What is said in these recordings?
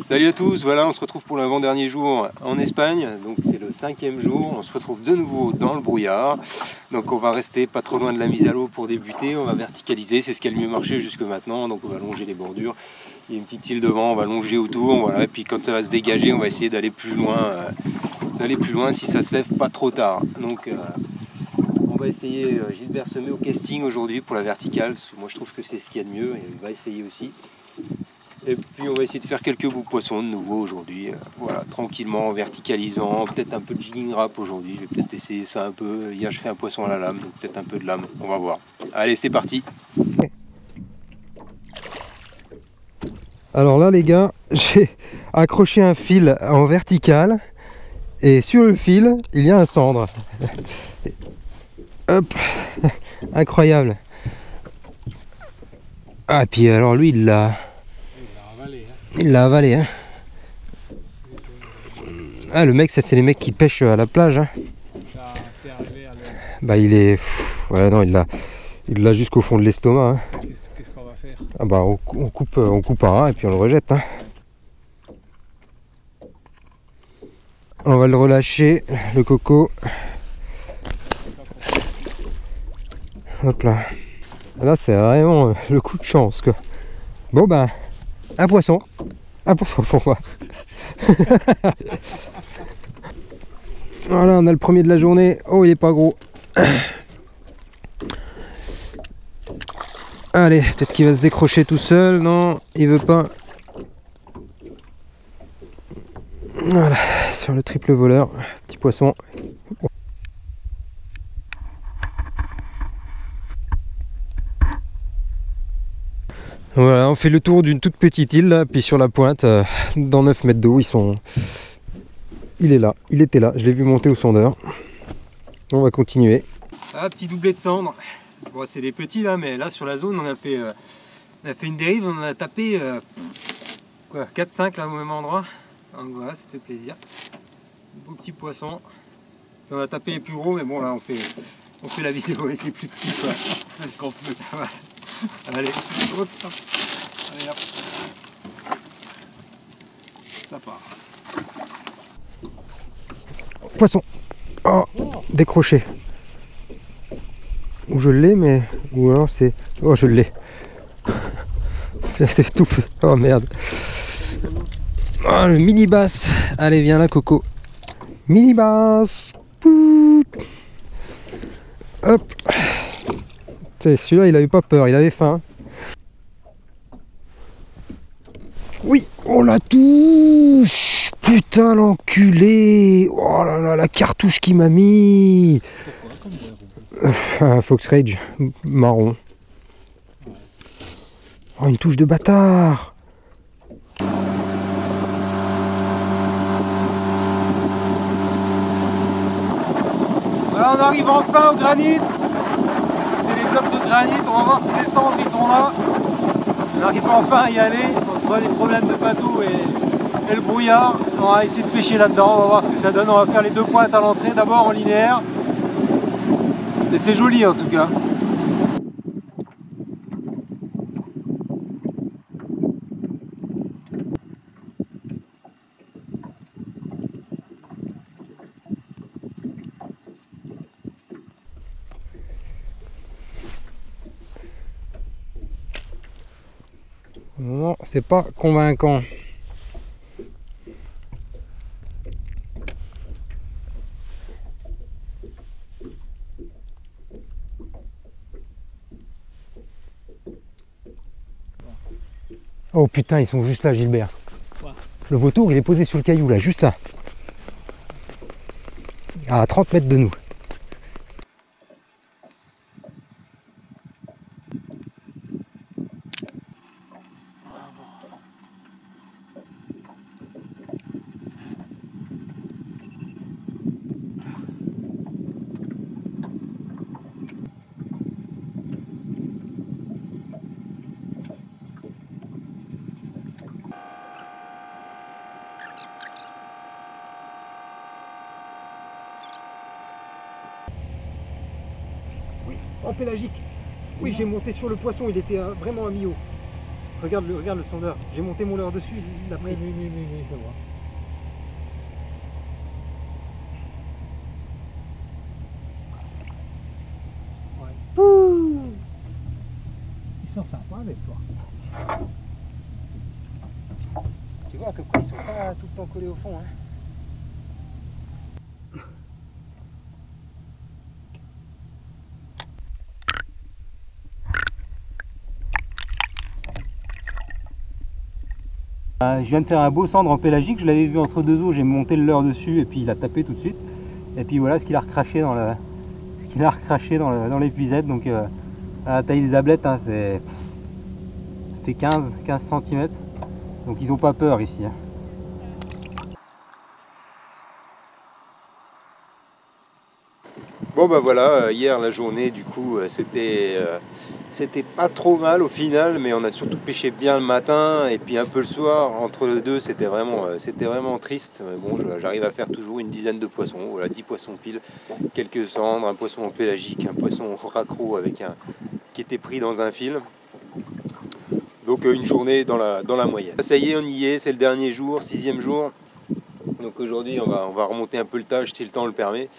Salut à tous, voilà on se retrouve pour l'avant-dernier jour en Espagne, donc c'est le 5e jour, on se retrouve de nouveau dans le brouillard, donc on va rester pas trop loin de la mise à l'eau pour débuter, on va verticaliser, c'est ce qui a le mieux marché jusque maintenant, donc on va longer les bordures, il y a une petite île devant, on va longer autour, voilà, et puis quand ça va se dégager on va essayer d'aller plus loin si ça se lève pas trop tard, donc on va essayer, Gilbert se met au casting aujourd'hui pour la verticale, parce que moi je trouve que c'est ce qu'il y a de mieux, et il va essayer aussi. Et puis on va essayer de faire quelques bouts de poisson de nouveau aujourd'hui, voilà, tranquillement, en verticalisant, peut-être un peu de jigging rap aujourd'hui, je vais peut-être essayer ça un peu, hier je fais un poisson à la lame, donc peut-être un peu de lame, on va voir. Allez c'est parti. Alors là les gars, j'ai accroché un fil en vertical, et sur le fil, il y a un cendre. Hop, incroyable. Ah, puis alors lui il l'a avalé, hein. Ah, le mec, ça c'est les mecs qui pêchent à la plage, hein. Bah il est... Ouais, non, il l'a jusqu'au fond de l'estomac, hein. Qu'est-ce qu'on va faire? Ah bah on coupe un et puis on le rejette, hein. On va le relâcher, le coco. Hop là. Là c'est vraiment le coup de chance, quoi. Bon bah, un poisson pour moi. Voilà, on a le premier de la journée. Oh, il est pas gros. Allez, peut-être qu'il va se décrocher tout seul. Non, il veut pas. Voilà, sur le triple voleur, petit poisson. Voilà, on fait le tour d'une toute petite île là, puis sur la pointe, dans 9 mètres d'eau, il est là, il était là, je l'ai vu monter au sondeur. On va continuer. Ah, petit doublé de cendre. Bon, c'est des petits là, mais là sur la zone on a fait une dérive, on en a tapé 4-5 là au même endroit. Donc voilà, ça fait plaisir. Beau petit poisson. On a tapé les plus gros, mais bon là on fait la vidéo avec les plus petits quoi. On fait ce qu'on peut. Voilà. Allez, hop. Allez hop. Ça part. Poisson. Oh, décroché. Ou je l'ai, mais... Ou alors c'est... Oh, je l'ai. C'était tout... Oh, merde. Oh, le mini bass. Allez, viens là, Coco. Mini bass. Hop. Celui-là, il avait pas peur, il avait faim. Oui, oh la touche. Putain, l'enculé. Oh là là, la cartouche qu'il m'a mis. Un Fox Rage marron. Oh, une touche de bâtard. Voilà, on arrive enfin au granit. C'est les blocs de granit, on va voir si les cendres ils sont là. On arrive enfin à y aller, on voit des problèmes de bateau et le brouillard. On va essayer de pêcher là-dedans, on va voir ce que ça donne. On va faire les deux pointes à l'entrée, d'abord en linéaire. Et c'est joli en tout cas. Non, c'est pas convaincant. Oh putain, ils sont juste là, Gilbert. Ouais. Le vautour, il est posé sur le caillou, là, juste là. À 30 mètres de nous. Oui, en pélagique. Oui, j'ai monté sur le poisson, il était vraiment à mi-eau. regarde le sondeur. J'ai monté mon leurre dessus, il a pris. Oui, je vois. Ouais. Ils sont sympas avec toi. Tu vois à peu près, ils sont pas tout le temps collés au fond. Hein. Je viens de faire un beau cendre en pélagique, je l'avais vu entre deux eaux, j'ai monté le leurre dessus et puis il a tapé tout de suite. Et puis voilà ce qu'il a recraché dans l'épuisette. Donc à la taille des ablettes, hein, ça fait 15 cm. Donc ils n'ont pas peur ici. Hein. Bon bah voilà, hier la journée du coup c'était pas trop mal au final, mais on a surtout pêché bien le matin et puis un peu le soir. Entre les deux c'était vraiment triste. Mais bon, j'arrive à faire toujours une dizaine de poissons, voilà, 10 poissons pile, quelques cendres, un poisson en pélagique, un poisson raccro qui était pris dans un fil. Donc une journée dans la moyenne. Ça y est, on y est, c'est le dernier jour, 6e jour. Donc aujourd'hui on va remonter un peu le tage si le temps le permet,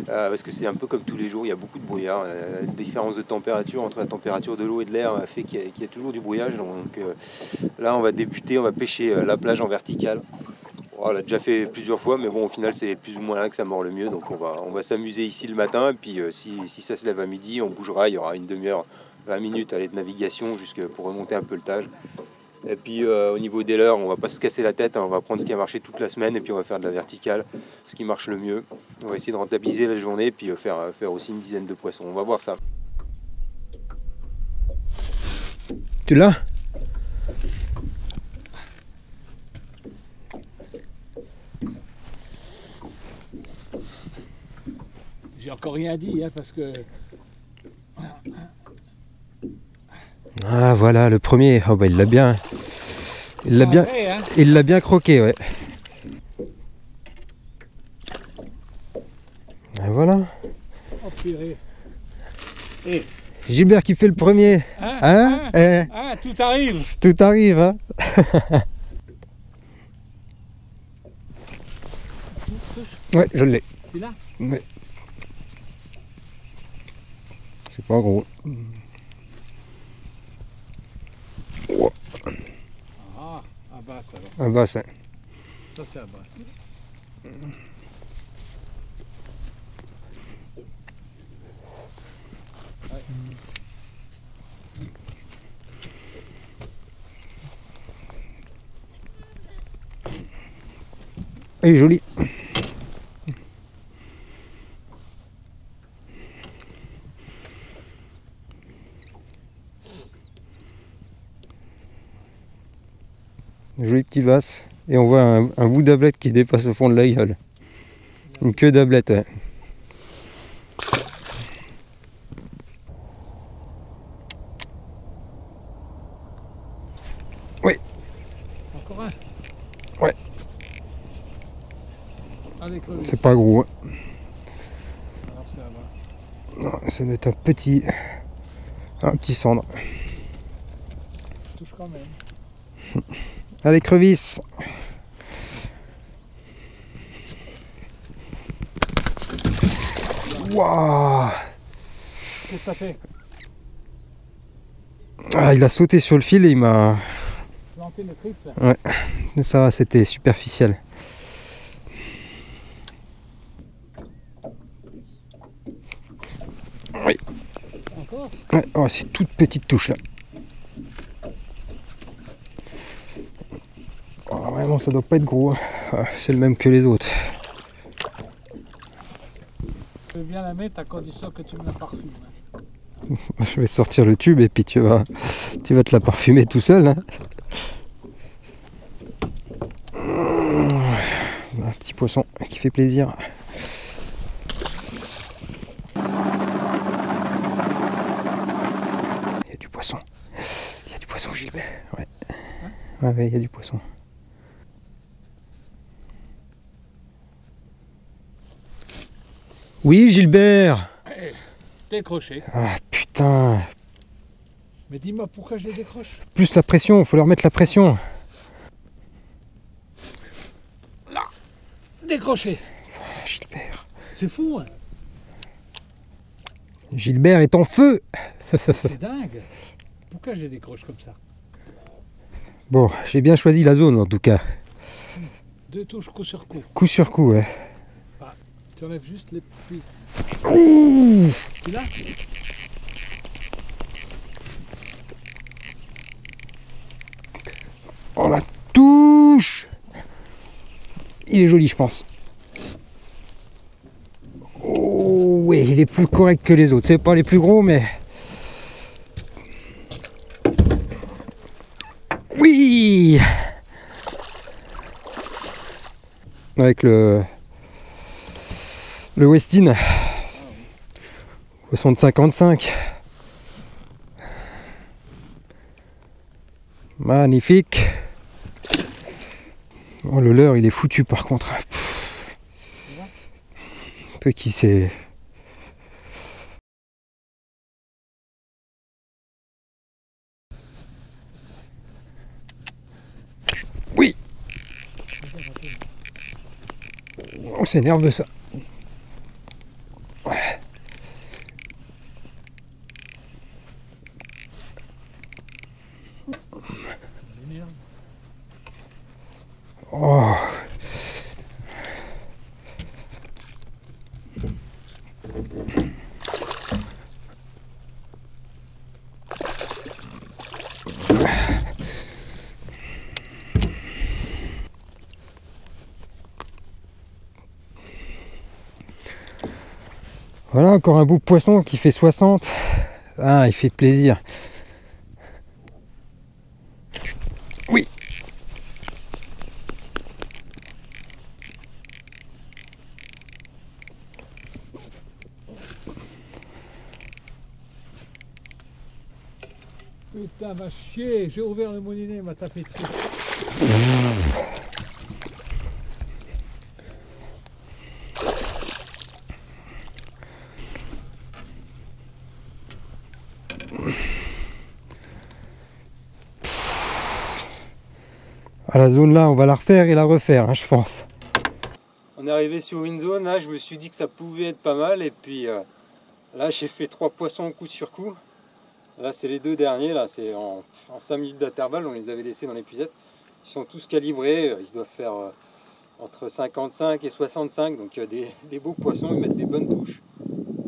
parce que c'est un peu comme tous les jours, il y a beaucoup de brouillard. La différence de température entre la température de l'eau et de l'air fait qu'il y a toujours du brouillage. Donc là on va débuter, on va pêcher la plage en verticale. On l'a déjà fait plusieurs fois, mais bon au final c'est plus ou moins là que ça mord le mieux. Donc on va s'amuser ici le matin, et puis si ça se lève à midi, on bougera, il y aura une demi-heure, 20 minutes de navigation pour remonter un peu le tage. Et puis au niveau des leurres, on va pas se casser la tête, hein, on va prendre ce qui a marché toute la semaine et puis on va faire de la verticale, ce qui marche le mieux. On va essayer de rentabiliser la journée et puis faire aussi une dizaine de poissons. On va voir ça. Tu l'as? J'ai encore rien dit, hein, parce que... Ah voilà, le premier. Oh bah il l'a bien. Il l'a bien croqué, ouais. Et voilà. Oh purée. Et... Gilbert qui fait le premier. Tout arrive. Tout arrive, hein. Ouais, je l'ai. Tu l'as? Ouais. C'est pas gros. À basse alors. Un bassin. Ça c'est à basse. Ouais. Elle est jolie. Joli petit basse. Et on voit un bout d'ablette qui dépasse le fond de la gueule. Une queue d'ablette, ouais. Oui. Encore un? Ouais. C'est pas gros. Hein. Alors c'est à basse. Non, ça doit être un petit cendre. Touche quand même. Allez, crevice. Waouh. Qu'est-ce que ça fait? Ah, il a sauté sur le fil et il m'a... Planté le triple. Ouais, ça va, c'était superficiel. Oui. Encore? Ouais, oh, c'est toute petite touche là. Oh, vraiment, ça doit pas être gros. Ah, c'est le même que les autres. Je vais bien la mettre à condition que tu me la parfumes. Je vais sortir le tube et puis tu vas te la parfumer tout seul. Hein. Un petit poisson qui fait plaisir. Il y a du poisson. Il y a du poisson, Gilbert. Ouais. Ouais, il y a du poisson. Oui, Gilbert. Décroché. Ah putain. Mais dis-moi pourquoi je les décroche. Plus la pression, il faut leur mettre la pression. Décroché. Gilbert. C'est fou, hein. Gilbert est en feu. C'est dingue. Pourquoi je les décroche comme ça? Bon, j'ai bien choisi la zone en tout cas. 2 touches coup sur coup. Coup sur coup, ouais. Tu enlèves juste les plis. Ouh, Tu l'as? on la touche. Il est joli, je pense. Oh, oui, il est plus correct que les autres. C'est pas les plus gros, mais... Oui! Avec le Westin 60-55. Magnifique. Oh, le leurre, il est foutu par contre. Toi qui sais. Oui. Oh, c'est nerveux ça. Ouais. Oh. Voilà encore un bout de poisson qui fait 60. Ah, il fait plaisir. Oui. Putain, va chier. J'ai ouvert le moulinet, il m'a tapé dessus. À la zone là, on va la refaire et la refaire, hein, je pense. On est arrivé sur une zone, là je me suis dit que ça pouvait être pas mal et puis là j'ai fait 3 poissons coup sur coup. Là c'est les 2 derniers, là c'est en 5 minutes d'intervalle, on les avait laissés dans l'épuisette. Ils sont tous calibrés, ils doivent faire entre 55 et 65, donc des beaux poissons, ils mettent des bonnes touches.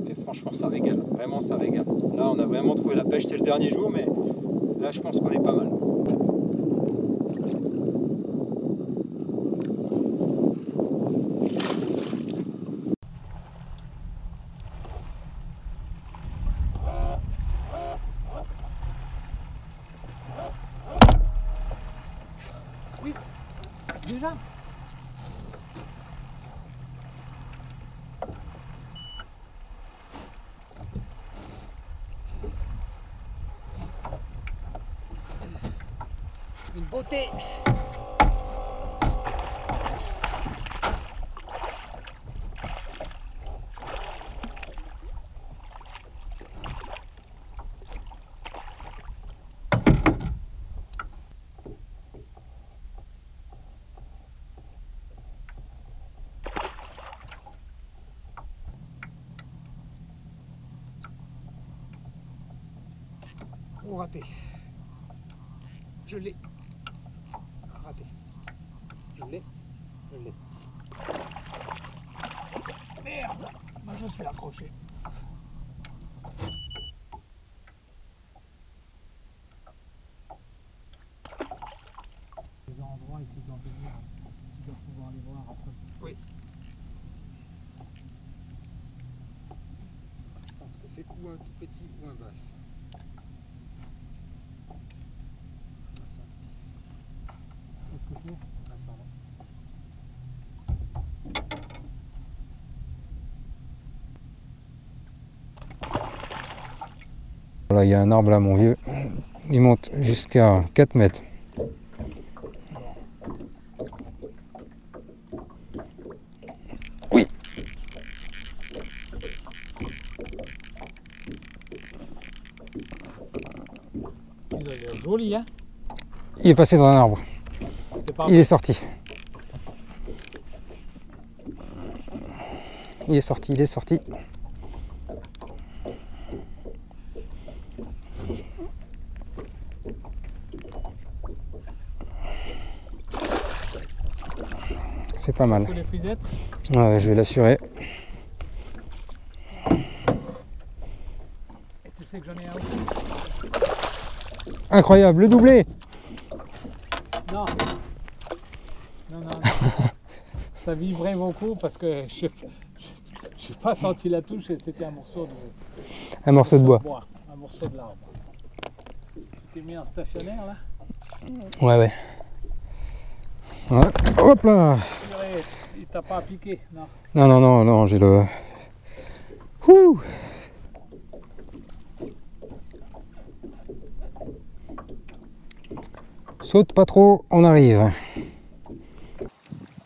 Et franchement ça régale, vraiment ça régale. Là on a vraiment trouvé la pêche, c'est le dernier jour, mais là je pense qu'on est pas mal. Déjà? Une beauté. Oh, raté. Je l'ai. Raté. Je l'ai. Je l'ai. Merde! Moi je suis accroché. Les endroits et tu dois venir, tu dois pouvoir les voir après. Oui. Je pense que c'est ou un tout petit ou un basse. Qu'est-ce que c'est? Voilà, il y a un arbre là, mon vieux. Il monte jusqu'à 4 mètres. Oui. Joli, hein? Il est passé dans un arbre. Il est sorti. Il est sorti, il est sorti. C'est pas mal. Ouais, je vais l'assurer. Et tu sais que j'en ai un aussi. Incroyable, le doublé. Non. Non. Ça vibrait beaucoup parce que je n'ai pas senti la touche et c'était un morceau de bois. Un morceau de l'arbre. Tu t'es mis en stationnaire là? Ouais. Ouais. Hop là. Il t'a pas piqué, non? Non, j'ai le... Ouh. Saute pas trop, on arrive.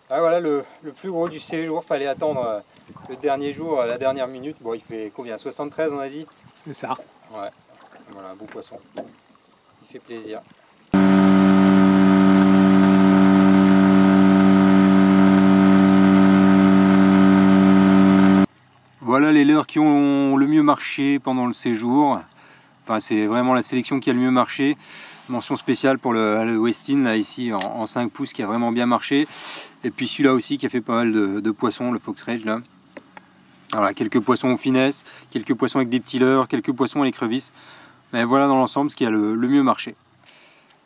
Ah, voilà le plus gros du séjour, fallait attendre le dernier jour, la dernière minute. Bon, il fait combien? 73 on a dit? C'est ça. Ouais, voilà, un beau poisson. Il fait plaisir. Voilà les leurres qui ont le mieux marché pendant le séjour. Enfin, c'est vraiment la sélection qui a le mieux marché. Mention spéciale pour le Westin, là, ici, en 5 pouces, qui a vraiment bien marché. Et puis celui-là aussi, qui a fait pas mal de poissons, le Fox Rage, là. Voilà, quelques poissons aux finesses, quelques poissons avec des petits leurres, quelques poissons à l'écrevisse. Mais voilà dans l'ensemble ce qui a le mieux marché.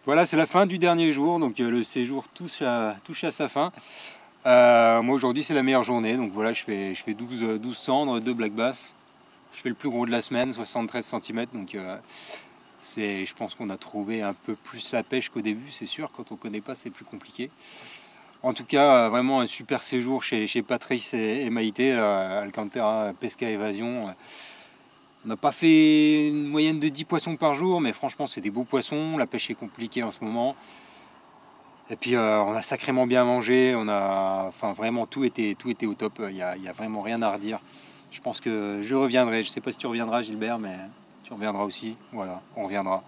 Voilà, c'est la fin du dernier jour, donc le séjour touche à sa fin. Moi aujourd'hui c'est la meilleure journée, donc voilà, je fais 12 cendres, 2 black bass. Je fais le plus gros de la semaine, 73 cm, donc je pense qu'on a trouvé un peu plus la pêche qu'au début, c'est sûr, quand on ne connaît pas c'est plus compliqué. En tout cas, vraiment un super séjour chez Patrice et Maïté, Alcantara Pesca Évasion. On n'a pas fait une moyenne de 10 poissons par jour, mais franchement c'est des beaux poissons, la pêche est compliquée en ce moment. Et puis on a sacrément bien mangé, enfin vraiment tout était au top, il n'y a vraiment rien à redire. Je pense que je reviendrai, je ne sais pas si tu reviendras Gilbert, mais tu reviendras aussi, voilà, on reviendra.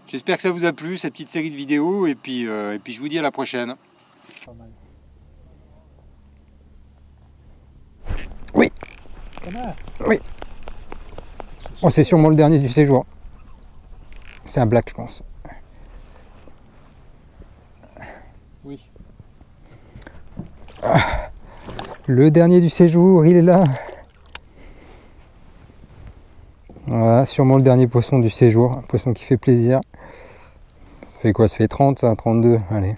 J'espère que ça vous a plu, cette petite série de vidéos, et puis je vous dis à la prochaine. Pas mal. Oui. Oui. Oh, c'est sûrement le dernier du séjour. C'est un black, je pense. Oui. Ah, le dernier du séjour, il est là. Voilà, sûrement le dernier poisson du séjour. Un poisson qui fait plaisir. Ça fait quoi? Ça fait 30, ça, 32. Allez.